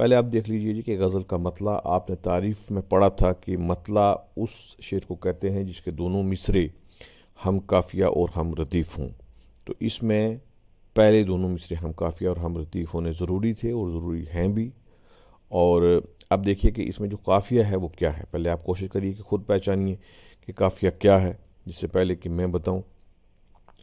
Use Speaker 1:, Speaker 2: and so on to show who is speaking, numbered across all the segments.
Speaker 1: پہلے آپ دیکھ لیجئے جی کہ غزل کا مطلع آپ نے تعریف میں پڑھا تھا کہ مطلع اس شعر کو کہتے ہیں جس کے دونوں مصرے ہم قافیہ اور ہم ردیف ہوں. تو اس میں پہلے دونوں مصرے ہم قافیہ اور ہم ردیف ہونے ضروری تھے اور ضروری ہیں بھی. اور اب دیکھیے کہ اس میں جو قافیہ ہے وہ کیا ہے. پہلے آپ کوشش کریے کہ خود پہچانیے کہ قافیہ کیا ہے، جس سے پہلے کہ میں بتاؤں.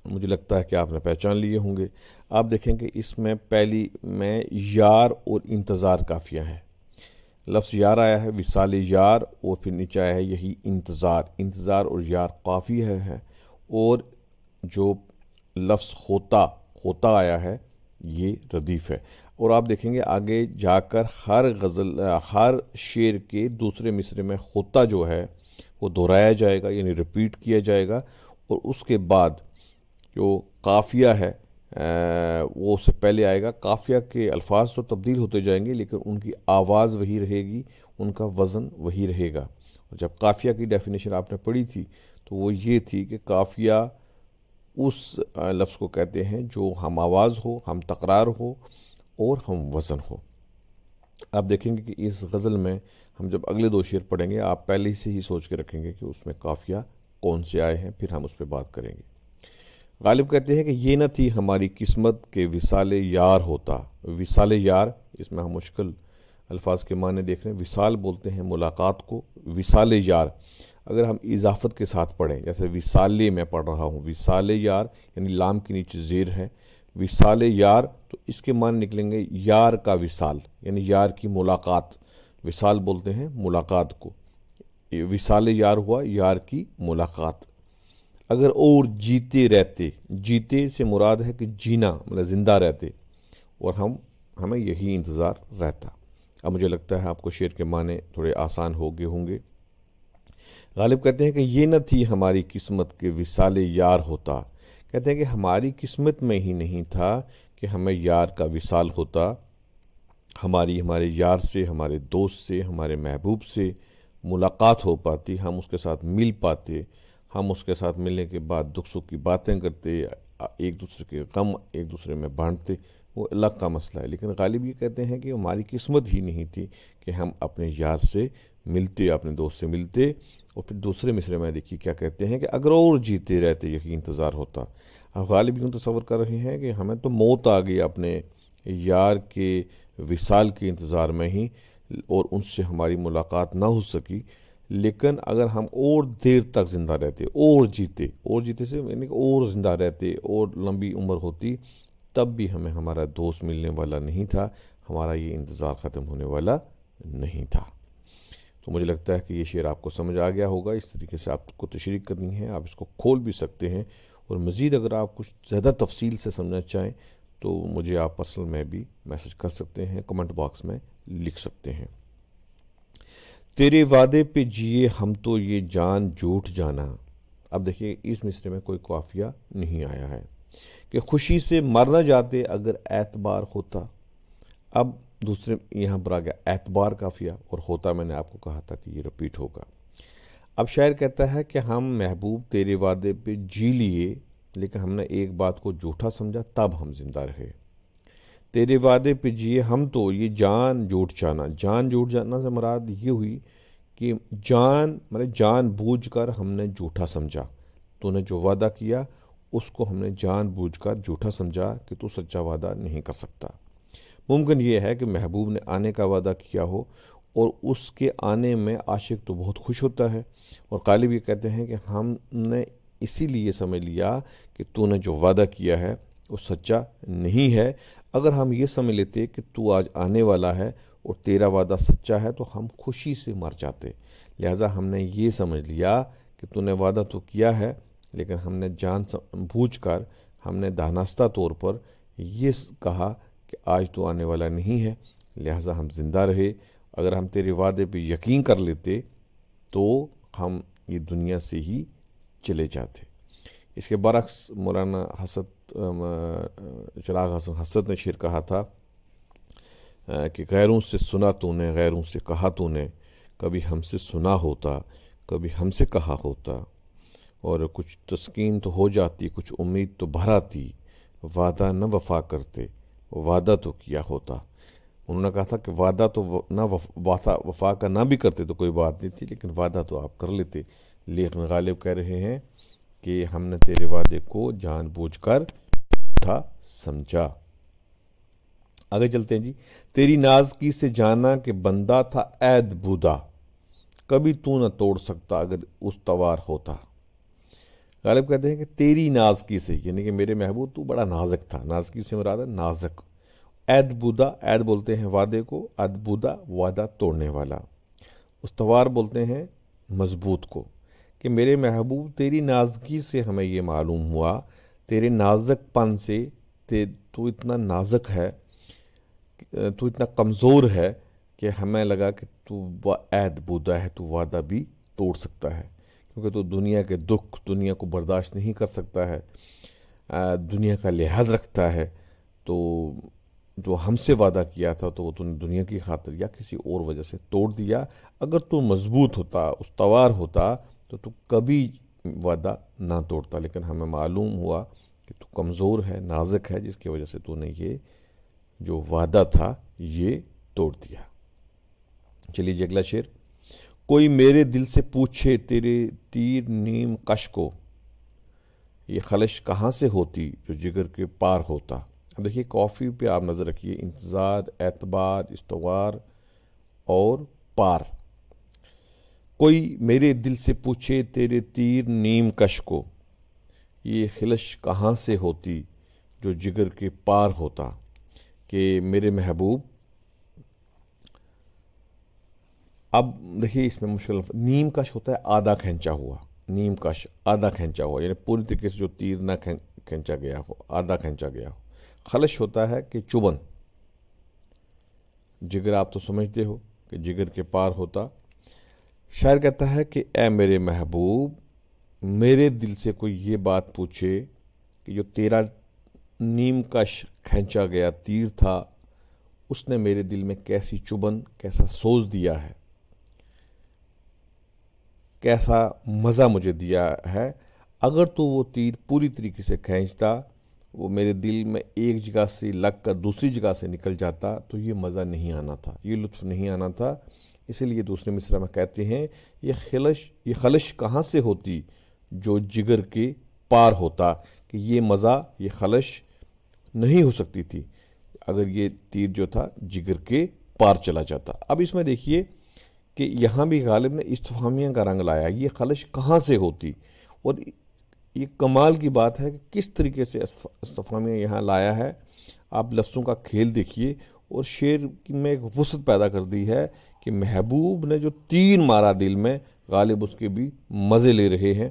Speaker 1: مجھے لگتا ہے کہ آپ نے پہچان لیے ہوں گے. آپ دیکھیں کہ اس میں پہلی میں یار اور انتظار قافیہ ہے. لفظ یار آیا ہے، وصال یار، اور پھر نیچے آیا ہے یہی انتظار. انتظار اور یار قافیہ ہے، اور جو لفظ ہوتا آیا ہے یہ ردیف ہے. اور آپ دیکھیں گے آگے جا کر ہر شعر کے دوسرے مصرے میں ہوتا جو ہے وہ دہرایا جائے گا، یعنی ریپیٹ کیا جائے گا. اور اس کے بعد جو قافیہ ہے وہ اس سے پہلے آئے گا. قافیہ کے الفاظ تو تبدیل ہوتے جائیں گے لیکن ان کی آواز وہی رہے گی، ان کا وزن وہی رہے گا. اور جب قافیہ کی ڈیفینیشن آپ نے پڑھی تھی تو وہ یہ تھی کہ قافیہ اس لفظ کو کہتے ہیں جو ہم آواز ہو، ہم تکرار ہو اور ہم وزن ہو. آپ دیکھیں گے کہ اس غزل میں ہم جب اگلے دو شعر پڑھیں گے آپ پہلے سے ہی سوچ کے رکھیں گے کہ اس میں قافیہ کون سے آئے ہیں، پھر ہم اس پہ بات کریں گے. غالب کہتے ہیں کہ یہ نہ تھی ہماری قسمت کہ وصال یار ہوتا. وصال یار، اس میں ہم مشکل الفاظ کے معنی دیکھ رہے ہیں. وصال بولتے ہیں ملاقات کو، وصال یار اگر ہم اضافت کے ساتھ پڑھیں، جیسے وصالے میں پڑھ رہا ہوں، وصال یار یعنی لام کے نیچے زیر ہے، وصال یار، تو اس کے معنی نکلیں گے یار کا وصال، یعنی یار کی ملاقات. وصال بولتے ہیں ملاقات کو، وصال یار ہوا یار کی ملاقات. اگر اور جیتے رہتے، جیتے سے مراد ہے کہ جینا مطلب زندہ رہتے، اور ہمیں یہی انتظار رہتا. اب مجھے لگتا ہے آپ کو شعر کے معنی تھوڑے آسان ہو گئے ہوں گے. غالب کہتے ہیں کہ یہ نہ تھی ہماری قسمت کہ وصال یار ہوتا. کہتے ہیں کہ ہماری قسمت میں ہی نہیں تھا کہ ہمیں یار کا وصال ہوتا. ہمارے یار سے، ہمارے دوست سے، ہمارے محبوب سے ملاقات ہو پاتی، ہم اس کے ساتھ مل پاتے، ہم اس کے ساتھ ملنے کے بعد دکھ سکھ کی باتیں کرتے، ایک دوسرے کے غم ایک دوسرے میں بانٹتے. وہ الگ کا مسئلہ ہے، لیکن غالب یہ کہتے ہیں کہ ہماری قسمت ہی نہیں تھی کہ ہم اپنے یار سے ملتے، اپنے دوست سے ملتے. اور پھر دوسرے مصرے میں دیکھیے کیا کہتے ہیں کہ اگر اور جیتے رہتے یہی انتظار ہوتا. اب غالب یوں تصور کر رہے ہیں کہ ہمیں تو موت آ گئی اپنے یار کے وصال کے انتظار میں ہی، اور ان سے ہماری ملاقات نہ ہو سکی. لیکن اگر ہم اور دیر تک زندہ رہتے، اور جیتے سے یعنی کہ اور زندہ رہتے اور لمبی عمر ہوتی، تب بھی ہمیں ہمارا دوست ملنے والا نہیں تھا، ہمارا یہ انتظار ختم ہونے والا نہیں تھا. تو مجھے لگتا ہے کہ یہ شعر آپ کو سمجھ آ گیا ہوگا. اس طریقے سے آپ کو تشریح کرنی ہے، آپ اس کو کھول بھی سکتے ہیں، اور مزید اگر آپ کچھ زیادہ تفصیل سے سمجھنا چاہیں تو مجھے آپ پرسنل میں بھی میسج کر سکتے ہیں، کمنٹ باکس میں لکھ سکتے ہیں. تیرے وعدے پہ جیے ہم تو یہ جان جھوٹ جانا. اب دیکھیے اس مصرے میں کوئی قافیہ نہیں آیا ہے کہ خوشی سے مر نہ جاتے اگر اعتبار ہوتا. اب دوسرے یہاں پر آ گیا اعتبار قافیہ، اور ہوتا میں نے آپ کو کہا تھا کہ یہ رپیٹ ہوگا. اب شاعر کہتا ہے کہ ہم محبوب تیرے وعدے پہ جی لیے، لیکن ہم نے ایک بات کو جھوٹا سمجھا تب ہم زندہ رہے. تیرے وعدے پہ جیے ہم تو یہ جان جھوٹ جانا. جان جھوٹ جانا سے مراد یہ ہوئی کہ جان بوجھ کر ہم نے جھوٹا سمجھا. تو نے جو وعدہ کیا اس کو ہم نے جان بوجھ کر جھوٹا سمجھا کہ تو سچا وعدہ نہیں کر سکتا. ممکن یہ ہے کہ محبوب نے آنے کا وعدہ کیا ہو اور اس کے آنے میں عاشق تو بہت خوش ہوتا ہے، اور غالب یہ کہتے ہیں کہ ہم نے اسی لیے سمجھ لیا کہ تو نے جو وعدہ کیا ہے وہ سچا نہیں ہے. اگر ہم یہ سمجھ لیتے کہ تو آج آنے والا ہے اور تیرا وعدہ سچا ہے تو ہم خوشی سے مر جاتے. لہٰذا ہم نے یہ سمجھ لیا کہ تو نے وعدہ تو کیا ہے، لیکن ہم نے جان بوجھ کر، ہم نے دانستہ طور پر یہ کہا کہ آج تو آنے والا نہیں ہے، لہٰذا ہم زندہ رہے. اگر ہم تیرے وعدے پہ یقین کر لیتے تو ہم یہ دنیا سے ہی چلے جاتے. اس کے برعکس مولانا چراغ حسن حسد نے شعر کہا تھا کہ غیروں سے سنا تو نے، غیروں سے کہا تو نے، کبھی ہم سے سنا ہوتا، کبھی ہم سے کہا ہوتا، اور کچھ تسکین تو ہو جاتی، کچھ امید تو بھر آتی، وعدہ نہ وفا کرتے، وعدہ تو کیا ہوتا. انہوں نے کہا تھا کہ وعدہ تو نہ وفا کا نہ بھی کرتے تو کوئی بات نہیں تھی، لیکن وعدہ تو آپ کر لیتے، لیکن غالب کہہ رہے ہیں کہ ہم نے تیرے وعدے کو جان بوجھ کر جھوٹا سمجھا۔ آگے چلتے ہیں جی۔ تیری نازکی سے جانا کہ بندہ تھا عید بودا، کبھی تو نہ توڑ سکتا اگر استوار ہوتا۔ غالب کہتے ہیں کہ تیری نازکی سے، یعنی کہ میرے محبوب تو بڑا نازک تھا، نازکی سے مراد ہے نازک۔ عید بودا، عید بولتے ہیں وعدے کو، عید بودا وعدہ توڑنے والا، استوار بولتے ہیں مضبوط کو، کہ میرے محبوب تیری نازکی سے ہمیں یہ معلوم ہوا، تیرے نازک پن سے، تو اتنا نازک ہے، تو اتنا کمزور ہے کہ ہمیں لگا کہ تو عید بودا ہے، تو وعدہ بھی توڑ سکتا ہے، کیونکہ تو دنیا کے دکھ، دنیا کو برداشت نہیں کر سکتا ہے، دنیا کا لحاظ رکھتا ہے، تو جو ہم سے وعدہ کیا تھا تو وہ تو نے دنیا کی خاطر یا کسی اور وجہ سے توڑ دیا۔ اگر تو مضبوط ہوتا، استوار ہوتا، تو کبھی وعدہ نہ توڑتا، لیکن ہمیں معلوم ہوا کہ تو کمزور ہے، نازک ہے، جس کی وجہ سے تو نے یہ جو وعدہ تھا یہ توڑ دیا۔ چلیے جی اگلا شعر۔ کوئی میرے دل سے پوچھے تیرے تیر نیم کش کو، یہ خلش کہاں سے ہوتی جو جگر کے پار ہوتا۔ اب دیکھیے کافی پہ آپ نظر رکھیے، انتظار، اعتبار، استوار اور پار۔ کوئی میرے دل سے پوچھے تیرے تیر نیم کش کو، یہ خلش کہاں سے ہوتی جو جگر کے پار ہوتا، کہ میرے محبوب، اب دیکھیے اس میں مشکل، نیم کش ہوتا ہے آدھا کھینچا ہوا، نیم کش آدھا کھینچا ہوا، یعنی پوری طریقے سے جو تیر نہ کھینچا گیا ہو، آدھا کھینچا گیا ہو۔ خلش ہوتا ہے کہ چبن، جگر آپ تو سمجھتے ہو کہ جگر کے پار ہوتا۔ شاعر کہتا ہے کہ اے میرے محبوب، میرے دل سے کوئی یہ بات پوچھے کہ جو تیرا نیم کش کھینچا گیا تیر تھا، اس نے میرے دل میں کیسی چبن، کیسا سوز دیا ہے، کیسا مزہ مجھے دیا ہے۔ اگر تو وہ تیر پوری طریقے سے کھینچتا، وہ میرے دل میں ایک جگہ سے لگ کر دوسری جگہ سے نکل جاتا، تو یہ مزہ نہیں آنا تھا، یہ لطف نہیں آنا تھا۔ اسی لیے دوسرے مصرع میں کہتے ہیں یہ خلش کہاں سے ہوتی جو جگر کے پار ہوتا، کہ یہ مزہ، یہ خلش نہیں ہو سکتی تھی اگر یہ تیر جو تھا جگر کے پار چلا جاتا۔ اب اس میں دیکھیے کہ یہاں بھی غالب نے استفہامیہ کا رنگ لایا، یہ خلش کہاں سے ہوتی، اور یہ کمال کی بات ہے کہ کس طریقے سے استفہامیہ یہاں لایا ہے۔ آپ لفظوں کا کھیل دیکھیے، اور شعر میں ایک وسعت پیدا کر دی ہے کہ محبوب نے جو تیر مارا دل میں، غالب اس کے بھی مزے لے رہے ہیں،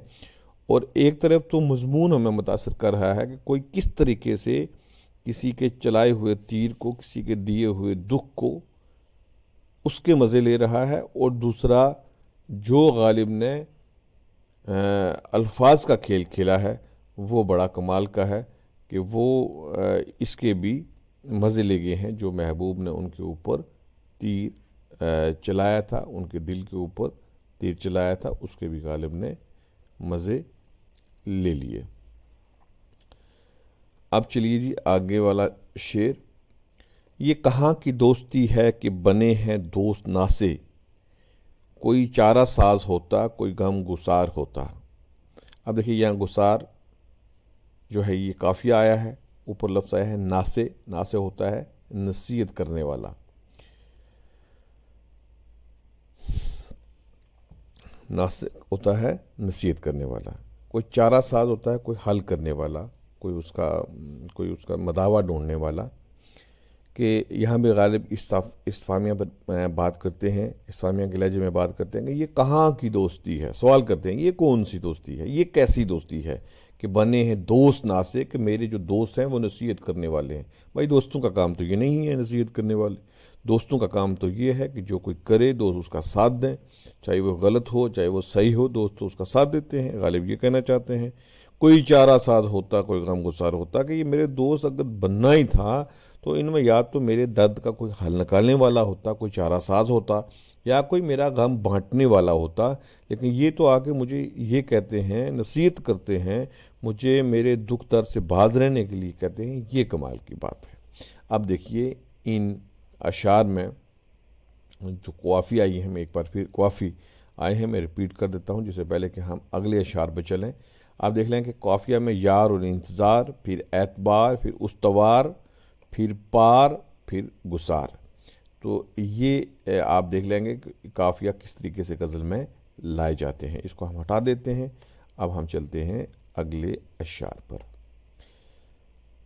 Speaker 1: اور ایک طرف تو مضمون ہمیں متاثر کر رہا ہے کہ کوئی کس طریقے سے کسی کے چلائے ہوئے تیر کو، کسی کے دیے ہوئے دکھ کو، اس کے مزے لے رہا ہے، اور دوسرا جو غالب نے الفاظ کا کھیل کھیلا ہے وہ بڑا کمال کا ہے، کہ وہ اس کے بھی مزے لے گئے ہیں، جو محبوب نے ان کے اوپر تیر چلایا تھا، ان کے دل کے اوپر تیر چلایا تھا، اس کے بھی غالب نے مزے لے لیے۔ اب چلیے جی آگے والا شعر۔ یہ کہاں کی دوستی ہے کہ بنے ہیں دوست ناسے، کوئی چارہ ساز ہوتا، کوئی غم گسار ہوتا۔ اب دیکھیے یہاں گسار جو ہے یہ کافی آیا ہے، اوپر لفظ آیا ہے ناسے، ناسے ہوتا ہے نصیحت کرنے والا، ناسے ہوتا ہے نصیحت کرنے والا، کوئی چارہ ساز ہوتا ہے کوئی حل کرنے والا، کوئی اس کا مداوع ڈھونڈنے والا، کہ یہاں بھی غالب استفہامیہ پر بات کرتے ہیں، استفہامیہ کے لہجے میں بات کرتے ہیں کہ یہ کہاں کی دوستی ہے، سوال کرتے ہیں یہ کون سی دوستی ہے، یہ کیسی دوستی ہے کہ بنے ہیں دوست ناسے، کہ میرے جو دوست ہیں وہ نصیحت کرنے والے ہیں۔ بھائی دوستوں کا کام تو یہ نہیں ہے نصیحت کرنے والے، دوستوں کا کام تو یہ ہے کہ جو کوئی کرے دوست اس کا ساتھ دیں، چاہے وہ غلط ہو چاہے وہ صحیح ہو، دوست تو اس کا ساتھ دیتے ہیں۔ غالب یہ کہنا چاہتے ہیں کوئی چارہ ساز ہوتا، کوئی غم گسار ہوتا، کہ یہ میرے دوست اگر بننا ہی تھا تو ان میں یا تو میرے درد کا کوئی حل نکالنے والا ہوتا، کوئی چارہ ساز ہوتا، یا کوئی میرا غم بانٹنے والا ہوتا، لیکن یہ تو آ کے مجھے یہ کہتے ہیں، نصیحت کرتے ہیں، مجھے میرے دکھ درد سے باز رہنے کے لیے کہتے ہیں، یہ کمال کی بات ہے۔ اب دیکھیے ان اشعار میں جو قوافی آئی ہیں، میں ایک بار پھر قوافی آئے ہیں میں ریپیٹ کر دیتا ہوں، جس سے پہلے کہ ہم اگلے اشعار پہ چلیں۔ آپ دیکھ لیں کہ قافیہ میں یار اور انتظار، پھر اعتبار، پھر استوار، پھر پار، پھر گسار۔ تو یہ آپ دیکھ لیں گے کہ قافیہ کس طریقے سے غزل میں لائے جاتے ہیں۔ اس کو ہم ہٹا دیتے ہیں، اب ہم چلتے ہیں اگلے اشعار پر۔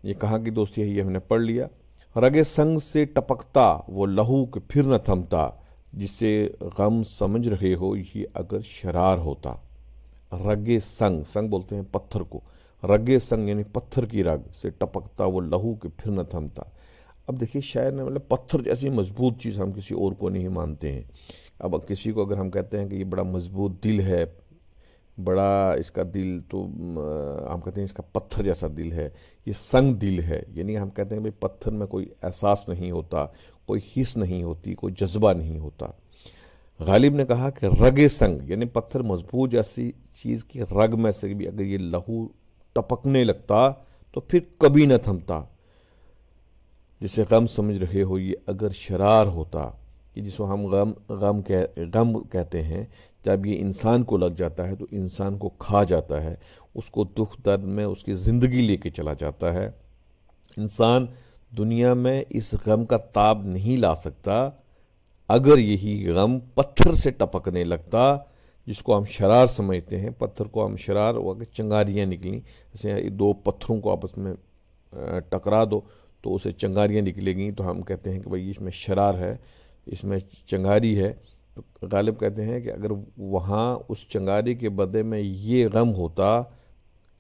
Speaker 1: یہ کہاں کی دوستی ہے یہ ہم نے پڑھ لیا۔ رگ سنگ سے ٹپکتا وہ لہو کہ پھر نہ تھمتا، جسے غم سمجھ رہے ہو یہ اگر شرار ہوتا۔ رگ سنگ، سنگ بولتے ہیں پتھر کو، رگ سنگ یعنی پتھر کی رگ سے ٹپکتا وہ لہو کہ پھر نہ تھمتا۔ اب دیکھیے شاعر نے مطلب پتھر جیسی مضبوط چیز ہم کسی اور کو نہیں مانتے ہیں۔ اب کسی کو اگر ہم کہتے ہیں کہ یہ بڑا مضبوط دل ہے، بڑا اس کا دل، تو ہم کہتے ہیں اس کا پتھر جیسا دل ہے، یہ سنگ دل ہے، یعنی ہم کہتے ہیں کہ پتھر میں کوئی احساس نہیں ہوتا، کوئی حس نہیں ہوتی، کوئی جذبہ نہیں ہوتا۔ غالب نے کہا کہ رگ سنگ یعنی پتھر مضبوط جیسی چیز کی رگ میں سے بھی اگر یہ لہو ٹپکنے لگتا تو پھر کبھی نہ تھمتا، جسے غم سمجھ رہے ہو یہ اگر شرار ہوتا، کہ جس کو ہم غم کہتے ہیں، جب یہ انسان کو لگ جاتا ہے تو انسان کو کھا جاتا ہے، اس کو دکھ درد میں اس کی زندگی لے کے چلا جاتا ہے۔ انسان دنیا میں اس غم کا تاب نہیں لا سکتا اگر یہی غم پتھر سے ٹپکنے لگتا، جس کو ہم شرار سمجھتے ہیں۔ پتھر کو ہم شرار، وہ اگر چنگاریاں نکلیں، جیسے دو پتھروں کو آپس میں ٹکرا دو تو اسے چنگاریاں نکلیں گی، تو ہم کہتے ہیں کہ بھئی اس میں شرار ہے، اس میں چنگاری ہے۔ تو غالب کہتے ہیں کہ اگر وہاں اس چنگاری کے بدلے میں یہ غم ہوتا،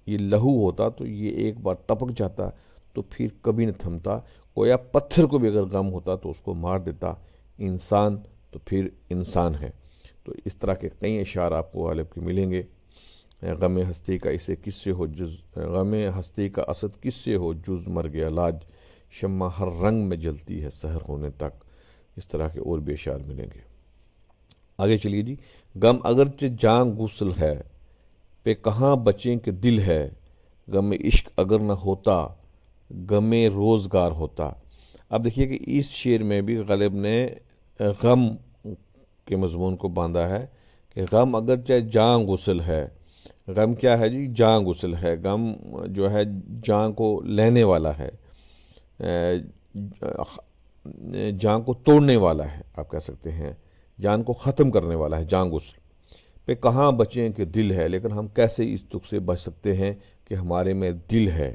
Speaker 1: یہ لہو ہوتا، تو یہ ایک بار ٹپک جاتا تو پھر کبھی نہ تھمتا۔ گویا پتھر کو بھی اگر غم ہوتا تو اس کو مار دیتا، انسان تو پھر انسان ہے۔ تو اس طرح کے کئی اشعار آپ کو غالب کے ملیں گے۔ غم ہستی کا اسے کس سے ہو جز، غم ہستی کا اسد کس سے ہو جز مرگ علاج، شمع ہر رنگ میں جلتی ہے سحر ہونے تک۔ اس طرح کے اور بھی اشعار ملیں گے۔ آگے چلیے جی۔ غم اگرچہ جاں غسل ہے، پہ کہاں بچیں کہ دل ہے، غم عشق اگر نہ ہوتا، غم روزگار ہوتا۔ اب دیکھیے کہ اس شعر میں بھی غالب نے غم کے مضمون کو باندھا ہے کہ غم اگرچہ جاں غسل ہے۔ غم کیا ہے جی؟ جاں غسل ہے۔ غم جو ہے جاں کو لینے والا ہے، جاں کو توڑنے والا ہے، آپ کہہ سکتے ہیں جان کو ختم کرنے والا ہے، جاں غسل پہ کہاں بچیں کہ دل ہے۔ لیکن ہم کیسے اس دکھ سے بچ سکتے ہیں کہ ہمارے میں دل ہے۔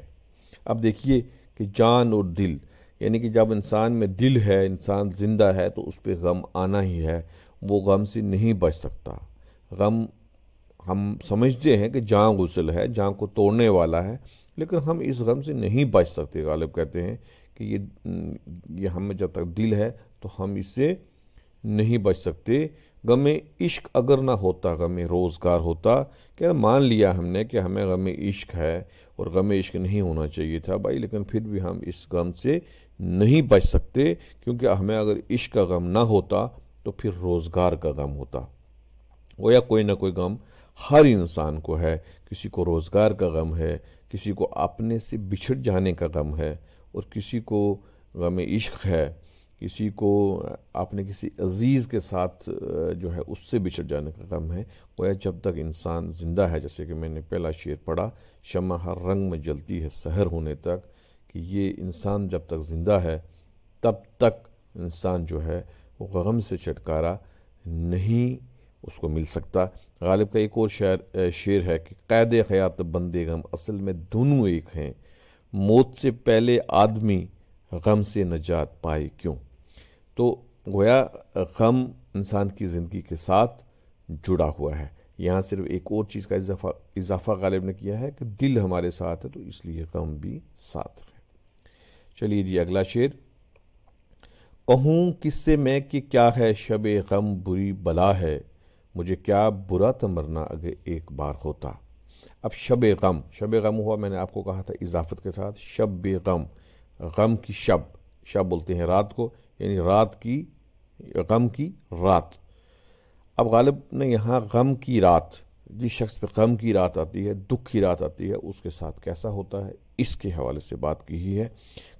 Speaker 1: اب دیکھیے کہ جان اور دل، یعنی کہ جب انسان میں دل ہے، انسان زندہ ہے، تو اس پہ غم آنا ہی ہے، وہ غم سے نہیں بچ سکتا۔ غم ہم سمجھتے ہیں کہ جاں غسل ہے، جاں کو توڑنے والا ہے، لیکن ہم اس غم سے نہیں بچ سکتے۔ غالب کہتے ہیں کہ یہ ہم میں جب تک دل ہے تو ہم اس سے نہیں بچ سکتے۔ غم عشق اگر نہ ہوتا، غم روزگار ہوتا، کہ مان لیا ہم نے کہ ہمیں غم عشق ہے اور غم عشق نہیں ہونا چاہیے تھا بھائی، لیکن پھر بھی ہم اس غم سے نہیں بچ سکتے، کیونکہ ہمیں اگر عشق کا غم نہ ہوتا تو پھر روزگار کا غم ہوتا۔ وہ یا کوئی نہ کوئی غم ہر انسان کو ہے، کسی کو روزگار کا غم ہے، کسی کو اپنے سے بچھڑ جانے کا غم ہے، اور کسی کو غم عشق ہے، کسی کو اپنے کسی عزیز کے ساتھ جو ہے اس سے بچھڑ جانے کا غم ہے۔ گویا جب تک انسان زندہ ہے، جیسے کہ میں نے پہلا شعر پڑھا، شمع ہر رنگ میں جلتی ہے سحر ہونے تک، کہ یہ انسان جب تک زندہ ہے تب تک انسان جو ہے وہ غم سے چھٹکارا نہیں اس کو مل سکتا۔ غالب کا ایک اور شعر ہے کہ قید حیات بندے غم اصل میں دونوں ایک ہیں، موت سے پہلے آدمی غم سے نجات پائے کیوں۔ تو گویا غم انسان کی زندگی کے ساتھ جڑا ہوا ہے۔ یہاں صرف ایک اور چیز کا اضافہ غالب نے کیا ہے کہ دل ہمارے ساتھ ہے، تو اس لیے غم بھی ساتھ ہے۔ چلیے جی اگلا شعر۔ کہوں کس سے میں کہ کیا ہے شب غم بری بلا ہے، مجھے کیا برا تھا مرنا اگر ایک بار ہوتا۔ اب شب غم ہوا، میں نے آپ کو کہا تھا اضافت کے ساتھ، شب غم، غم کی شب بولتے ہیں رات کو، یعنی رات کی، غم کی رات۔ اب غالب نے یہاں غم کی رات، جس شخص پہ غم کی رات آتی ہے، دکھ کی رات آتی ہے، اس کے ساتھ کیسا ہوتا ہے، اس کے حوالے سے بات کی ہی ہے۔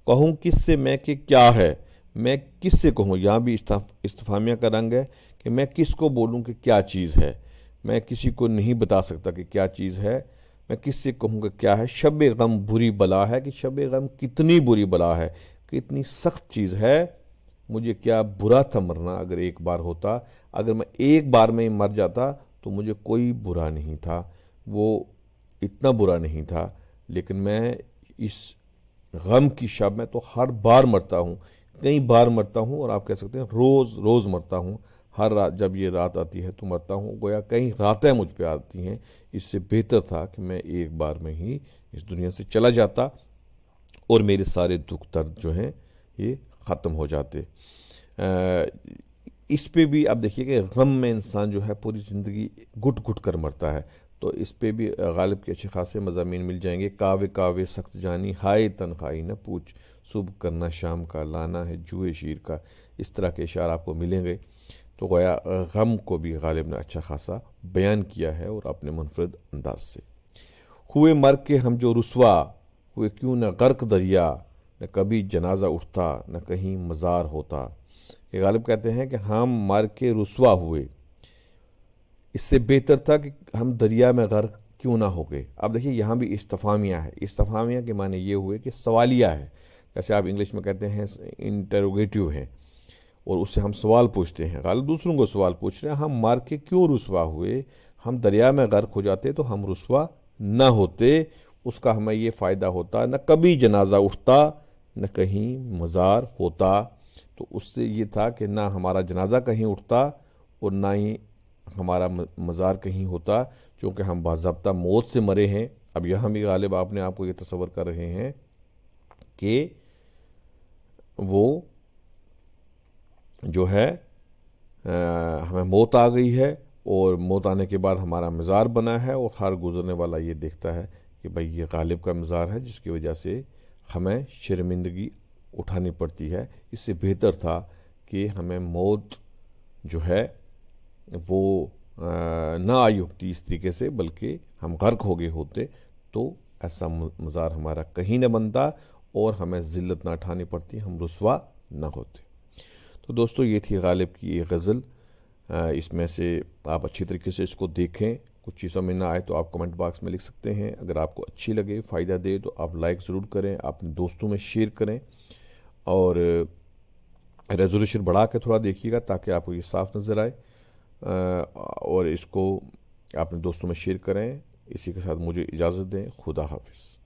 Speaker 1: کہوں کس سے میں کہ کیا ہے، میں کس سے کہوں، یہاں بھی استفہامیہ کا رنگ ہے کہ میں کس کو بولوں کہ کیا چیز ہے، میں کسی کو نہیں بتا سکتا کہ کیا چیز ہے، میں کس سے کہوں کہ کیا ہے۔ شب غم بری بلا ہے، کہ شب غم کتنی بری بلا ہے، کتنی سخت چیز ہے، مجھے کیا برا تھا مرنا اگر ایک بار ہوتا، اگر میں ایک بار میں مر جاتا تو مجھے کوئی برا نہیں تھا، وہ اتنا برا نہیں تھا، لیکن میں اس غم کی شب میں تو ہر بار مرتا ہوں، کئی بار مرتا ہوں، اور آپ کہہ سکتے ہیں روز روز مرتا ہوں، ہر رات جب یہ رات آتی ہے تو مرتا ہوں، گویا کئی راتیں مجھ پہ آتی ہیں، اس سے بہتر تھا کہ میں ایک بار میں ہی اس دنیا سے چلا جاتا اور میرے سارے دکھ درد جو ہیں یہ ختم ہو جاتے۔ اس پہ بھی آپ دیکھیے کہ غم میں انسان جو ہے پوری زندگی گھٹ گھٹ کر مرتا ہے، تو اس پہ بھی غالب کے اچھے خاصے مضامین مل جائیں گے۔ کاوے کاوے سخت جانی، ہائے تنہائی نہ پوچھ، صبح کرنا شام کا، لانا ہے جوئے شیر کا، اس طرح کے اشعار آپ کو ملیں گے۔ تو گویا غم کو بھی غالب نے اچھا خاصا بیان کیا ہے اور اپنے منفرد انداز سے۔ ہوئے مر کے ہم جو رسوا، ہوئے کیوں نہ غرق دریا، نہ کبھی جنازہ اٹھتا نہ کہیں مزار ہوتا۔ یہ غالب کہتے ہیں کہ ہم مر کے رسوا ہوئے، اس سے بہتر تھا کہ ہم دریا میں غرق کیوں نہ ہو گئے۔ اب دیکھیے یہاں بھی استفہامیہ ہے، استفہامیہ کے معنی یہ ہوئے کہ سوالیہ ہے، جیسے آپ انگلش میں کہتے ہیں انٹروگیٹیو ہیں، اور اس سے ہم سوال پوچھتے ہیں، غالب دوسروں کو سوال پوچھ رہے ہیں، ہم مر کے کیوں رسوا ہوئے، ہم دریا میں غرق ہو جاتے تو ہم رسوا نہ ہوتے، اس کا ہمیں یہ فائدہ ہوتا، نہ کبھی جنازہ اٹھتا نہ کہیں مزار ہوتا۔ تو اس سے یہ تھا کہ نہ ہمارا جنازہ کہیں اٹھتا اور نہ ہی ہمارا مزار کہیں ہوتا، چونکہ ہم باضابطہ موت سے مرے ہیں۔ اب یہاں بھی غالب آپ نے آپ کو یہ تصور کر رہے ہیں کہ وہ جو ہے ہمیں موت آ گئی ہے، اور موت آنے کے بعد ہمارا مزار بنا ہے، اور ہر گزرنے والا یہ دیکھتا ہے کہ بھئی یہ غالب کا مزار ہے، جس کی وجہ سے ہمیں شرمندگی اٹھانی پڑتی ہے۔ اس سے بہتر تھا کہ ہمیں موت جو ہے وہ نہ آئی ہوتی اس طریقے سے، بلکہ ہم غرق ہو گئے ہوتے، تو ایسا مزار ہمارا کہیں نہ بنتا اور ہمیں ذلت نہ اٹھانی پڑتی، ہم رسوا نہ ہوتے۔ تو دوستو یہ تھی غالب کی یہ غزل، اس میں سے آپ اچھی طریقے سے اس کو دیکھیں، کچھ چیزوں میں نہ آئے تو آپ کمنٹ باکس میں لکھ سکتے ہیں، اگر آپ کو اچھی لگے، فائدہ دے تو آپ لائک ضرور کریں، اپنے دوستوں میں شیئر کریں، اور ریزولوشن بڑھا کے تھوڑا دیکھیے گا تاکہ آپ کو یہ صاف نظر آئے، اور اس کو اپنے دوستوں میں شیئر کریں۔ اسی کے ساتھ مجھے اجازت دیں، خدا حافظ۔